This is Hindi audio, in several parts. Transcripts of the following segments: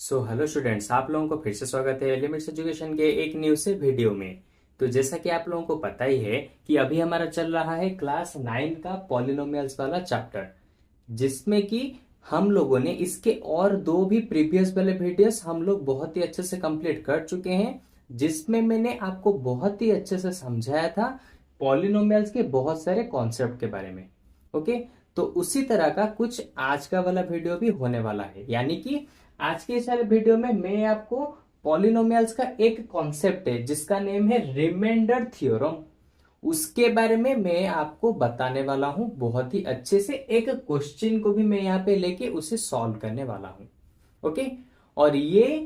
हेलो स्टूडेंट्स, आप लोगों को फिर से स्वागत है लिमिट्स एजुकेशन के एक न्यू से वीडियो में। तो जैसा कि आप लोगों को पता ही है कि अभी हमारा चल रहा है क्लास 9 का पॉलिनोमियल्स वाला चैप्टर, जिसमें कि हम लोगों ने इसके और दो भी प्रीवियस वाले वीडियोस हम लोग बहुत ही अच्छे से कंप्लीट कर चुके हैं, जिसमें मैंने आपको बहुत ही अच्छे से समझाया था पॉलिनोमियल्स के बहुत सारे कॉन्सेप्ट के बारे में। ओके, तो उसी तरह का कुछ आज का वाला वीडियो भी होने वाला है, यानी कि आज के इस वाले वीडियो में मैं आपको पॉलिनोमियल्स का एक कॉन्सेप्ट है जिसका नेम है रिमाइंडर थ्योरम, उसके बारे में मैं आपको बताने वाला हूं बहुत ही अच्छे से। एक क्वेश्चन को भी मैं यहाँ पे लेके उसे सॉल्व करने वाला हूं। ओके, और ये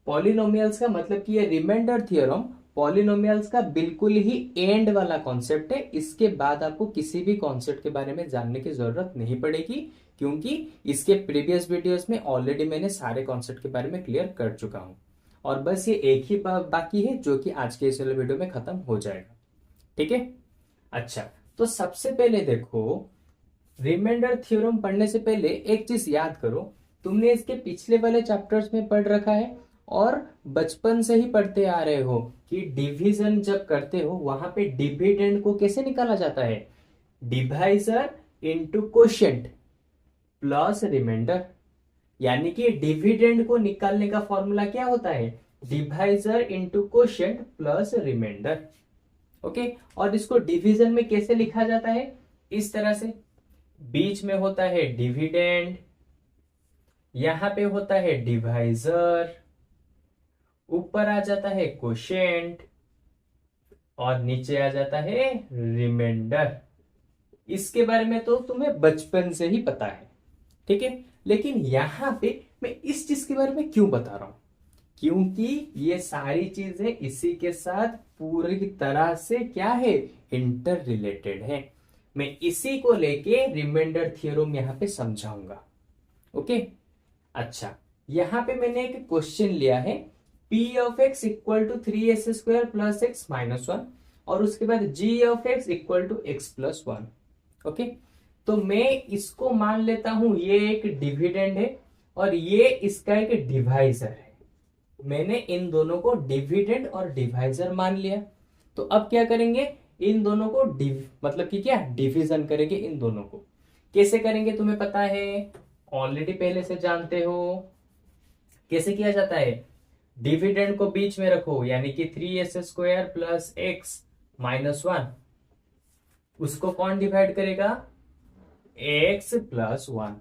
पॉलिनोमियल्स का मतलब कि ये रिमाइंडर थ्योरम पॉलिनोमियल्स का बिल्कुल ही एंड वाला कॉन्सेप्ट है। इसके बाद आपको किसी भी कॉन्सेप्ट के बारे में जानने की जरूरत नहीं पड़ेगी, क्योंकि इसके प्रीवियस वीडियोस में ऑलरेडी मैंने सारे कॉन्सेप्ट के बारे में क्लियर कर चुका हूं, और बस ये एक ही बाकी है जो कि आज के इस वाले वीडियो में खत्म हो जाएगा। ठीक है, अच्छा, तो सबसे पहले देखो, रिमाइंडर थ्योरम पढ़ने से पहले एक चीज याद करो। तुमने इसके पिछले वाले चैप्टर्स में पढ़ रखा है और बचपन से ही पढ़ते आ रहे हो कि डिवीजन जब करते हो वहां पे डिविडेंड को कैसे निकाला जाता है, divisor into quotient plus remainder. यानी कि डिविडेंड को निकालने का फॉर्मूला क्या होता है, divisor into quotient plus remainder. Okay, और इसको डिवीजन में कैसे लिखा जाता है, इस तरह से, बीच में होता है डिविडेंड, यहां पे होता है डिवाइजर, ऊपर आ जाता है कोशेंट और नीचे आ जाता है रिमाइंडर। इसके बारे में तो तुम्हें बचपन से ही पता है, ठीक है। लेकिन यहां पे मैं इस चीज के बारे में क्यों बता रहा हूं, क्योंकि ये सारी चीजें इसी के साथ पूरी तरह से क्या है, इंटर रिलेटेड है। मैं इसी को लेके रिमाइंडर थ्योरम यहां पे समझाऊंगा। ओके, अच्छा, यहां पे मैंने एक क्वेश्चन लिया है, p of x equal to 3s² plus x minus 1, और उसके बाद g of x equal to x plus 1। Okay, तो मैं इसको मान लेता हूं ये एक डिविडेंड है और ये इसका एक डिवाइजर है। मैंने इन दोनों को डिविडेंड और डिवाइजर मान लिया। तो अब क्या करेंगे, इन दोनों को मतलब कि क्या, डिवीजन करेंगे। इन दोनों को कैसे करेंगे तुम्हें पता है, ऑलरेडी पहले से जानते हो कैसे किया जाता है। डिविडेंड को बीच में रखो, यानी कि 3s² प्लस x माइनस 1, उसको कौन डिवाइड करेगा, x प्लस 1।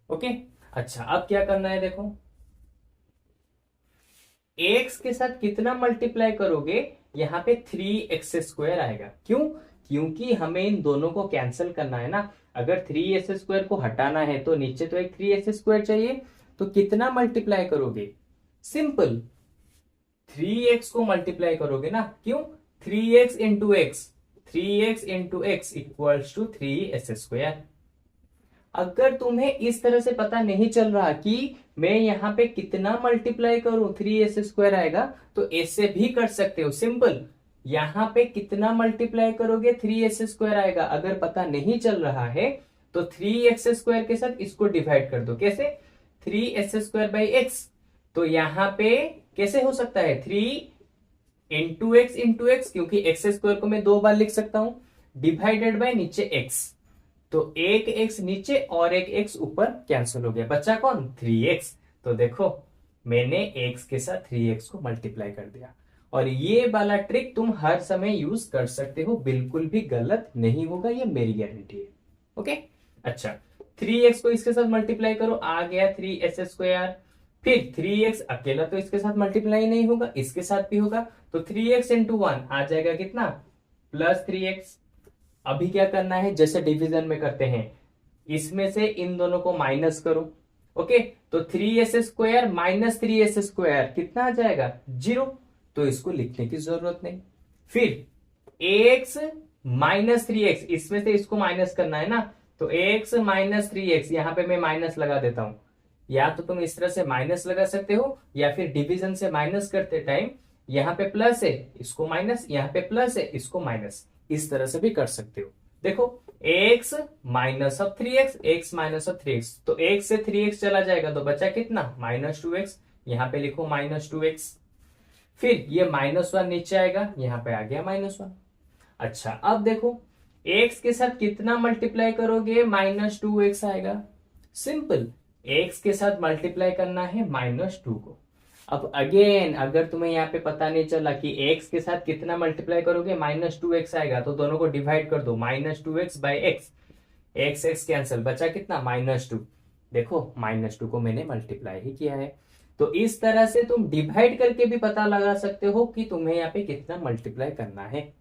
ओके, अच्छा, अब क्या करना है, देखो x के साथ कितना मल्टीप्लाई करोगे, यहां पे 3x² आएगा। क्यों, क्योंकि हमें इन दोनों को कैंसिल करना है ना। अगर 3s² को हटाना है तो नीचे तो एक 3s² चाहिए, तो कितना मल्टीप्लाई करोगे, सिंपल 3x को मल्टीप्लाई करोगे ना। क्यों, 3x into x, 3x into x equals to 3s²। अगर तुम्हें इस तरह से पता नहीं चल रहा कि मैं यहां पे कितना मल्टीप्लाई करूं, 3s² आएगा, तो ऐसे भी कर सकते हो, सिंपल, यहां पे कितना मल्टीप्लाई करोगे 3s² आएगा। अगर पता नहीं चल रहा है तो 3x² के साथ इसको डिवाइड कर दो। कैसे, 3s² बाई एक्स, तो यहां पे कैसे हो सकता है, 3 इंटू एक्स, क्योंकि x² को मैं दो बार लिख सकता हूं, डिवाइडेड बाय नीचे x, तो एक x नीचे और एक x ऊपर कैंसिल हो गया, बचा कौन, 3x। तो देखो मैंने x के साथ 3x को मल्टीप्लाई कर दिया, और ये वाला ट्रिक तुम हर समय यूज कर सकते हो, बिल्कुल भी गलत नहीं होगा, ये मेरी गारंटी है। ओके, अच्छा, 3x को इसके साथ मल्टीप्लाई करो, आ गया 3s²। फिर 3x अकेला तो इसके साथ मल्टीप्लाई नहीं होगा, इसके साथ भी होगा, तो 3x इंटू 1 आ जाएगा कितना, प्लस 3x। अभी क्या करना है, जैसे डिवीजन में करते हैं, इसमें से इन दोनों को माइनस करो। ओके, तो 3s² माइनस 3s² कितना आ जाएगा, 0, तो इसको लिखने की जरूरत नहीं। फिर ax माइनस 3x, इसमें से इसको माइनस करना है ना, तो ax माइनस 3x, यहां पे मैं माइनस लगा देता हूं। या तो तुम इस तरह से माइनस लगा सकते हो, या फिर डिवीजन से माइनस करते टाइम यहां पे प्लस है, इसको माइनस, यहां पे प्लस है, इसको माइनस, इस तरह से भी कर सकते हो। देखो, x minus of 3x, x minus of 3x, तो x से 3x चला जाएगा तो बचा कितना, -2x। यहाँ पे लिखो -2x। फिर ये -1 नीचे आएगा, यहाँ पे आ गया -1। अच्छा अब देखो x के साथ कितना मल्टीप्लाई करोगे, -2x आएगा। सिंपल, x के साथ मल्टीप्लाई करना है -2 को। अब अगेन अगर तुम्हें यहाँ पे पता नहीं चला कि x के साथ कितना मल्टीप्लाई करोगे, -2x आएगा, तो दोनों को डिवाइड कर दो, -2x by x, x cancel, बचा कितना -2। देखो -2 को मैंने मल्टीप्लाई ही किया है। तो इस तरह से तुम डिवाइड करके भी पता लगा सकते हो कि तुम्हें यहाँ पे कितना मल्टीप्लाई करना है।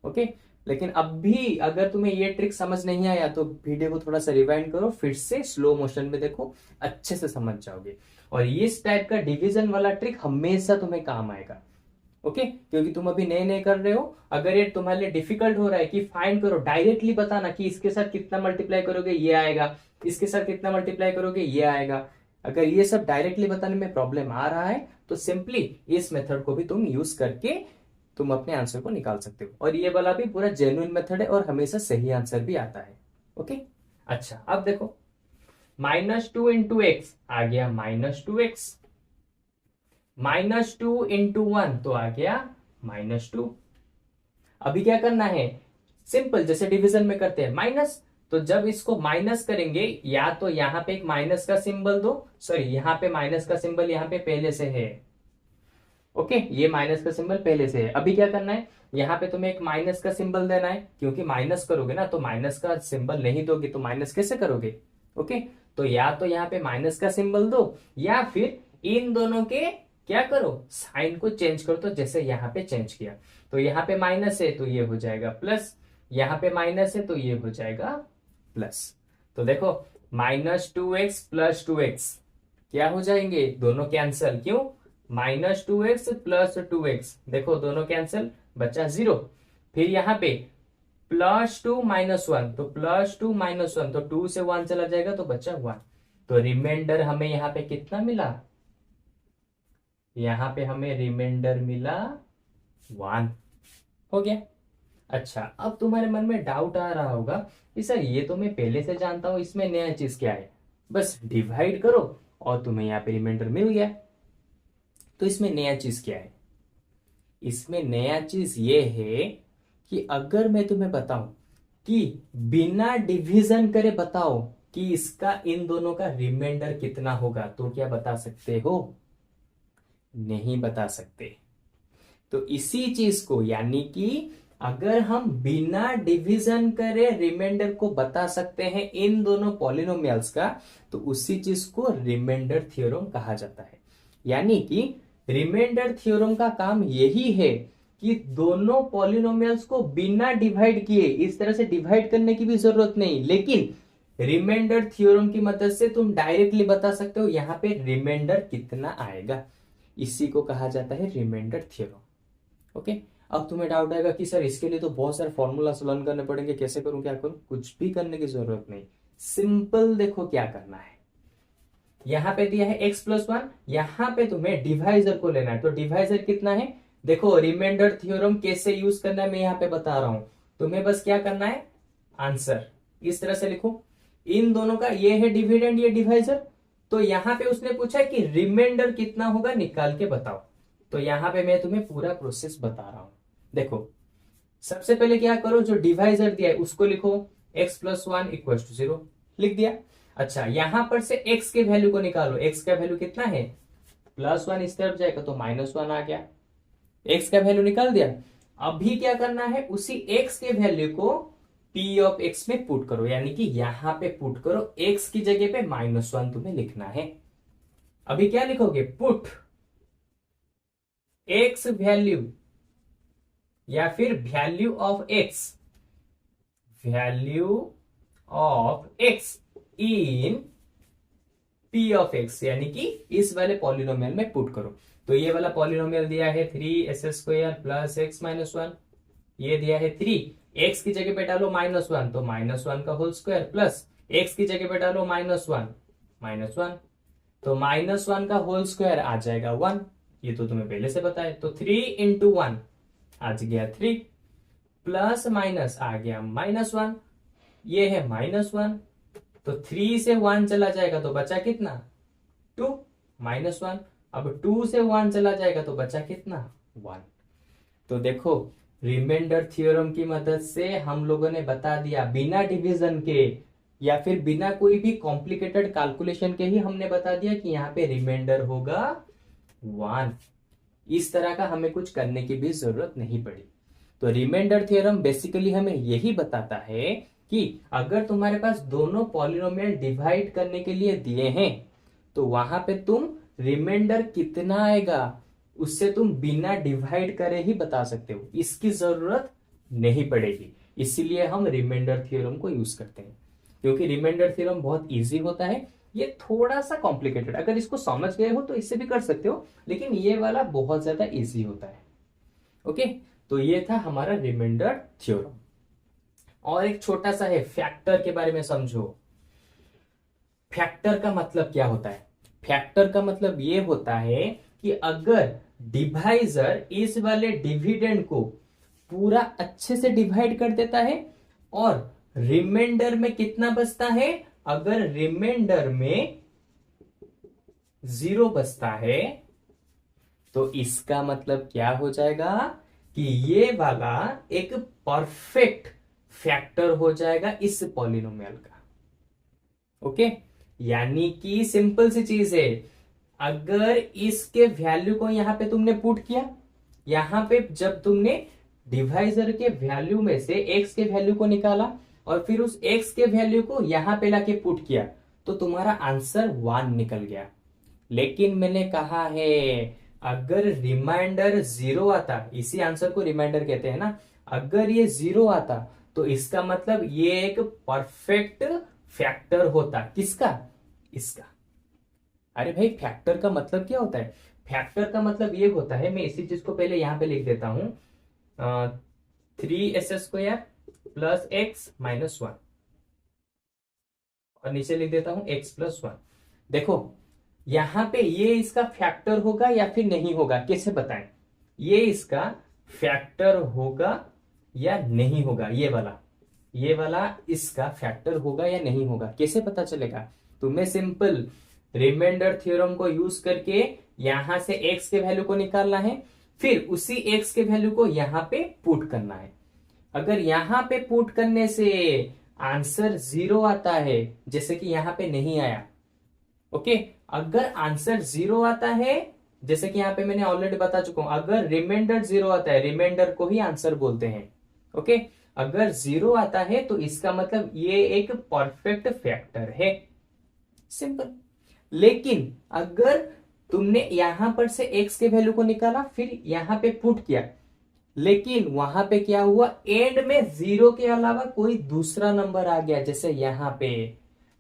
ओके, लेकिन अब भी अगर तुम्हें ये ट्रिक समझ नहीं आया तो वीडियो को थोड़ा सा रिवाइंड करो, फिर से स्लो मोशन में देखो, अच्छे से समझ जाओगे। और इस टाइप का डिवीजन वाला ट्रिक हमेशा तुम्हें काम आएगा। ओके, क्योंकि तुम अभी नए नए कर रहे हो। अगर ये तुम्हारे लिए डिफिकल्ट हो रहा है कि फाइंड करो, डायरेक्टली बताना कि इसके साथ कितना मल्टीप्लाई करोगे ये आएगा, इसके साथ कितना मल्टीप्लाई करोगे ये आएगा। अगर ये सब डायरेक्टली बताने में प्रॉब्लम आ रहा है तो सिंपली इस मेथड को भी तुम यूज करके तुम अपने आंसर को निकाल सकते हो। और ये वाला भी पूरा जेन्युइन मेथड है और हमेशा सही आंसर भी आता है। ओके, अच्छा अब देखो -2 इंटू एक्स आ गया -2x, -2 इंटू 1 तो आ गया -2। अभी क्या करना है, सिंपल जैसे डिवीजन में करते हैं माइनस, तो जब इसको माइनस करेंगे या तो यहां पे एक माइनस का सिंबल दो, सॉरी यहाँ पे माइनस का सिंबल यहाँ पे पहले से है। ओके, ये माइनस का सिंबल पहले से है। अभी क्या करना है, यहाँ पे तुम्हें एक माइनस का सिंबल देना है, क्योंकि माइनस करोगे ना तो माइनस का सिंबल नहीं दोगे तो माइनस कैसे करोगे। ओके, तो या तो यहाँ पे माइनस का सिंबल दो या फिर इन दोनों के क्या करो, साइन को चेंज कर दो, जैसे यहाँ पे चेंज किया। तो यहाँ पे माइनस है तो ये हो जाएगा प्लस, यहाँ पे माइनस है तो ये हो जाएगा प्लस। तो देखो -2x प्लस 2x क्या हो जाएंगे, दोनों कैंसल, क्यों, -2x प्लस 2x, देखो दोनों कैंसल, बचा 0। फिर यहाँ पे +2 -1, तो +2 -1, तो 2 से 1 चला जाएगा तो बचा 1। तो रिमाइंडर हमें यहाँ पे कितना मिला, यहाँ पे हमें रिमाइंडर मिला 1। हो गया। अच्छा अब तुम्हारे मन में डाउट आ रहा होगा कि सर ये तो मैं पहले से जानता हूं, इसमें नया चीज क्या है, बस डिवाइड करो और तुम्हें यहाँ पे रिमाइंडर मिल गया। तो इसमें नया चीज क्या है, इसमें नया चीज ये है कि अगर मैं तुम्हें बताऊं कि बिना डिवीजन करे बताओ कि इसका इन दोनों का रिमाइंडर कितना होगा, तो क्या बता सकते हो, नहीं बता सकते। तो इसी चीज को, यानी कि अगर हम बिना डिवीजन करे रिमाइंडर को बता सकते हैं इन दोनों पॉलिनोमियल्स का, तो उसी चीज को रिमाइंडर थ्योरम कहा जाता है। यानी कि रिमाइंडर थ्योरम का काम यही है कि दोनों पॉलिनोमियल्स को बिना डिवाइड किए, इस तरह से डिवाइड करने की भी जरूरत नहीं, लेकिन रिमाइंडर थ्योरम की मदद से तुम डायरेक्टली बता सकते हो यहां पे रिमाइंडर कितना आएगा। इसी को कहा जाता है रिमाइंडर थ्योरम। ओके, अब तुम्हें डाउट आएगा कि सर इसके लिए तो बहुत सारे फॉर्मूलास लर्न करने पड़ेंगे, कैसे करूं क्या करूं, कुछ भी करने की जरूरत नहीं। सिंपल देखो क्या करना है, यहां पे दिया है x + 1, यहां पे तुम्हें डिवाइजर को लेना है। तो डिवाइजर कितना है, देखो रिमाइंडर थ्योरम कैसे यूज करना है मैं यहां पे बता रहा हूं। तुम्हें बस क्या करना है, आंसर इस तरह से लिखो, इन दोनों का ये है डिविडेंड, ये डिवाइजर। तो यहां पे उसने पूछा कि रिमाइंडर कितना होगा निकाल के बताओ। तो यहां पे मैं तुम्हें पूरा प्रोसेस बता रहा हूं। देखो सबसे पहले क्या करो, जो डिवाइजर दिया है उसको लिखो, x + 1 = 0 लिख दिया। अच्छा यहां पर से x के वैल्यू को निकालो, x का वैल्यू कितना है, +1 इस तरफ जाएगा तो -1 आ गया, x का वैल्यू निकाल दिया। अभी क्या करना है, उसी x के वैल्यू को p ऑफ x में पुट करो, यानी कि यहां पे पुट करो, x की जगह पे -1 तुम्हें लिखना है। अभी क्या लिखोगे, पुट x वैल्यू या फिर value of x, value of x in p of x, यानी कि इस वाले पॉलिनोमियल में पुट करो। तो ये वाला पॉलिनोमियल दिया है 3s² + x - 1, ये दिया है 3, x की जगह पे डालो -1 तो -1 का होल स्क्वायर, प्लस x की जगह पे डालो -1 तो -1 का होल स्क्वायर आ जाएगा 1, ये तो तुम्हें पहले से पता है। तो 3 × 1 आज गया 3, प्लस माइनस आ गया -1, ये है -1, तो 3 से 1 चला जाएगा तो बचा कितना 2 -1, अब 2 से 1 चला जाएगा तो बचा कितना, 1। तो देखो रिमाइंडर थ्योरम की मदद से हम लोगों ने बता दिया, बिना डिवीजन के या फिर बिना कोई भी कॉम्प्लिकेटेड कैलकुलेशन के ही हमने बता दिया कि यहाँ पे रिमाइंडर होगा 1। इस तरह का हमें कुछ करने की भी जरूरत नहीं पड़ी। तो रिमाइंडर थ्योरम बेसिकली हमें यही बताता है कि अगर तुम्हारे पास दोनों पॉलिनोमियल डिवाइड करने के लिए दिए हैं तो वहां पे तुम रिमाइंडर कितना आएगा उससे तुम बिना डिवाइड करे ही बता सकते हो, इसकी जरूरत नहीं पड़ेगी। इसीलिए हम रिमाइंडर थ्योरम को यूज करते हैं, क्योंकि रिमाइंडर थ्योरम बहुत इजी होता है। ये थोड़ा सा कॉम्प्लिकेटेड, अगर इसको समझ गए हो तो इससे भी कर सकते हो, लेकिन ये वाला बहुत ज्यादा इजी होता है। ओके, तो ये था हमारा रिमाइंडर थ्योरम। और एक छोटा सा है, फैक्टर के बारे में समझो। फैक्टर का मतलब क्या होता है? फैक्टर का मतलब ये होता है कि अगर डिवाइजर इस वाले डिविडेंड को पूरा अच्छे से डिवाइड कर देता है और रिमाइंडर में कितना बचता है, अगर रिमाइंडर में 0 बचता है तो इसका मतलब क्या हो जाएगा कि ये वाला एक परफेक्ट फैक्टर हो जाएगा इस पॉलिनोमियल का। ओके, यानी कि सिंपल सी चीज है, अगर इसके वैल्यू को यहां पे तुमने पुट किया, यहां पे जब तुमने डिवाइजर के वैल्यू में से x के वैल्यू को निकाला और फिर उस x के वैल्यू को यहां पे लाके पुट किया तो तुम्हारा आंसर 1 निकल गया। लेकिन मैंने कहा है अगर रिमाइंडर 0 आता, इसी आंसर को रिमाइंडर कहते हैं ना, अगर ये 0 आता तो इसका मतलब ये एक परफेक्ट फैक्टर होता। किसका? इसका। अरे भाई फैक्टर का मतलब क्या होता है? फैक्टर का मतलब ये होता है, मैं इसी चीज को पहले यहां पे लिख देता हूं, 3s² प्लस एक्स माइनस 1 और नीचे लिख देता हूं x प्लस 1। देखो यहां पे ये इसका फैक्टर होगा या फिर नहीं होगा, कैसे बताएं? ये इसका फैक्टर होगा या नहीं होगा, ये वाला इसका फैक्टर होगा या नहीं होगा, कैसे पता चलेगा? तुम्हें सिंपल रिमाइंडर थ्योरम को यूज करके यहां से x के वैल्यू को निकालना है, फिर उसी x के वैल्यू को यहां पे पुट करना है। अगर यहां पे पुट करने से आंसर 0 आता है, जैसे कि यहां पे नहीं आया, ओके, अगर आंसर 0 आता है, जैसे कि यहां पे मैंने ऑलरेडी बता चुका हूं, अगर रिमाइंडर 0 आता है, रिमाइंडर को ही आंसर बोलते हैं, ओके, अगर 0 आता है तो इसका मतलब ये एक परफेक्ट फैक्टर है, सिंपल। लेकिन अगर तुमने यहां पर से x के वैल्यू को निकाला फिर यहां पे पुट किया, लेकिन वहां पे क्या हुआ, एंड में 0 के अलावा कोई दूसरा नंबर आ गया जैसे यहां पे,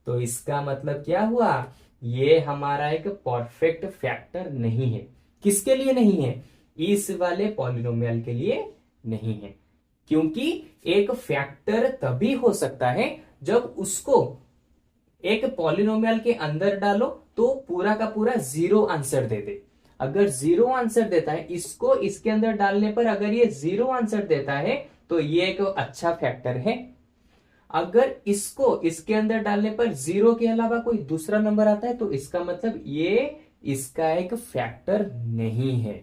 तो इसका मतलब क्या हुआ, ये हमारा एक परफेक्ट फैक्टर नहीं है। किसके लिए नहीं है? इस वाले पॉलिनोमियल के लिए नहीं है, क्योंकि एक फैक्टर तभी हो सकता है जब उसको एक पॉलिनोमियल के अंदर डालो तो पूरा का पूरा 0 आंसर दे दे। अगर 0 आंसर देता है, इसको इसके अंदर डालने पर अगर ये 0 आंसर देता है तो ये एक अच्छा फैक्टर है। अगर इसको इसके अंदर डालने पर 0 के अलावा कोई दूसरा नंबर आता है तो इसका मतलब ये इसका एक फैक्टर नहीं है।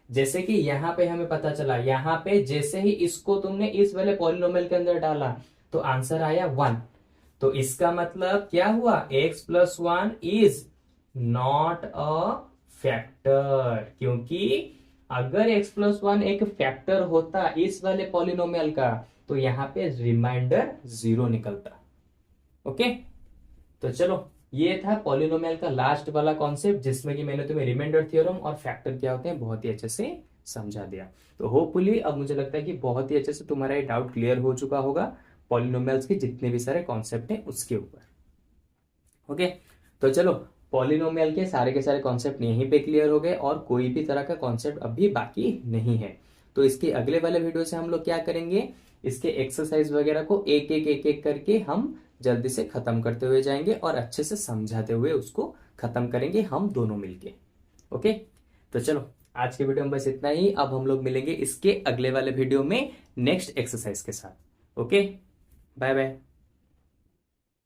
जैसे कि यहां पे हमें पता चला, यहां पे जैसे ही इसको तुमने इस वाले पॉलिनोमियल के अंदर डाला तो आंसर आया 1, तो इसका मतलब क्या हुआ, x plus 1 is not a factor, क्योंकि अगर x प्लस 1 एक फैक्टर होता इस वाले पॉलिनोमियल का तो यहां पे रिमाइंडर 0 निकलता। ओके, तो चलो ये था पॉलिनोमियल का लास्ट वाला कॉन्सेप्ट, जिसमें कि मैंने तुम्हें रिमाइंडर थ्योरम और फैक्टर क्या होते हैं बहुत ही अच्छे से समझा दिया। तो होपफुली अब मुझे लगता है कि बहुत ही अच्छे से तुम्हारा ये डाउट क्लियर हो चुका होगा पॉलिनोमियल्स के जितने भी सारे कॉन्सेप्ट हैं उसके ऊपर। ओके, तो चलो पॉलिनोमियल के सारे कॉन्सेप्ट यहीं पे क्लियर हो गए और कोई भी तरह का कॉन्सेप्ट अभी बाकी नहीं है। तो इसके अगले वाले वीडियो से हम लोग क्या करेंगे, इसके एक्सरसाइज वगैरह को एक एक करके हम जल्दी से खत्म करते हुए जाएंगे और अच्छे से समझाते हुए उसको खत्म करेंगे हम दोनों मिलके। ओके, तो चलो आज के वीडियो में बस इतना ही। अब हम लोग मिलेंगे इसके अगले वाले वीडियो में नेक्स्ट एक्सरसाइज के साथ। Okay, bye bye.